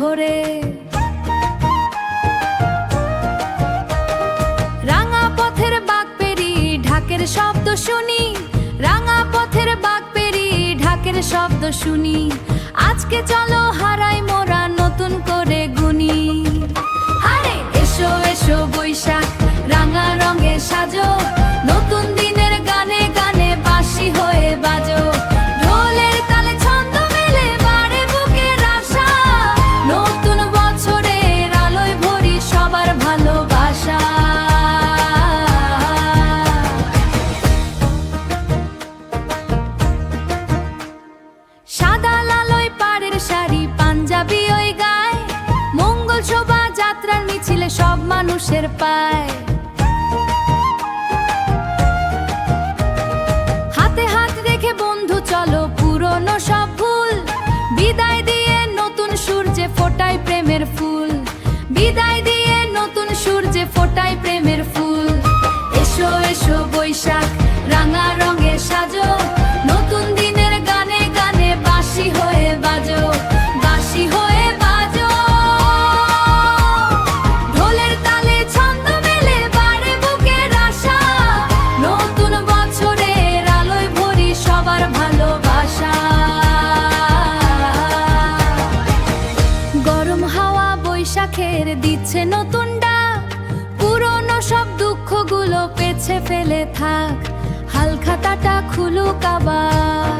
ভরে। রাঙা পথের বাঁক পেরিয়ে ঢাকের শব্দ শুনি, রাঙা পথের বাঁক পেরিয়ে ঢাকের শব্দ শুনি। আজকে চলো হারাই মোরা নতুন করে গুনি। আরে এসো এসো বৈশাখ, রাঙা রঙে সাজো, নতুন দিনের গানে গানে বাঁশি হয়ে বাজো। ঢোলের তালে ছন্দ মেলে বাড়ে বুকের আশা, নতুন বছরের আলোয় ভরি সবার ভালোবাসা। সাদা লালয় পাড়ের শাড়ি পাঞ্জাবি ওই গায়, মঙ্গল শোভা যাত্রার মিছিলে সব মানুষের পায়। হাতে হাত রেখে বন্ধু চলো পুরনো সব ভুল বিদায় দিয়ে নতুন সূর্যে ফোটায় প্রেমের ফুল। বিদায় দিয়ে নতুন সূর্যে ফোটায় প্রেমের ফুল। এসো এসো বৈশাখ, রাঙা রঙে সাজো, নতুন দিনের গানে গানে বাঁশি হয়ে বাজো, বাঁশি হয়ে বাজো। ঢোলের তালে ছন্দ মেলে বাড়ে বুকের আশা, নতুন বছরের আলোয় ভরি সবার ভালোবাসা। গরম হাওয়া বৈশাখের দিচ্ছে নতুন ডাক, পুরনো সব দুঃখগুলো পেছে ফেলে থাক, হালখাতাটা খুলুক আবার।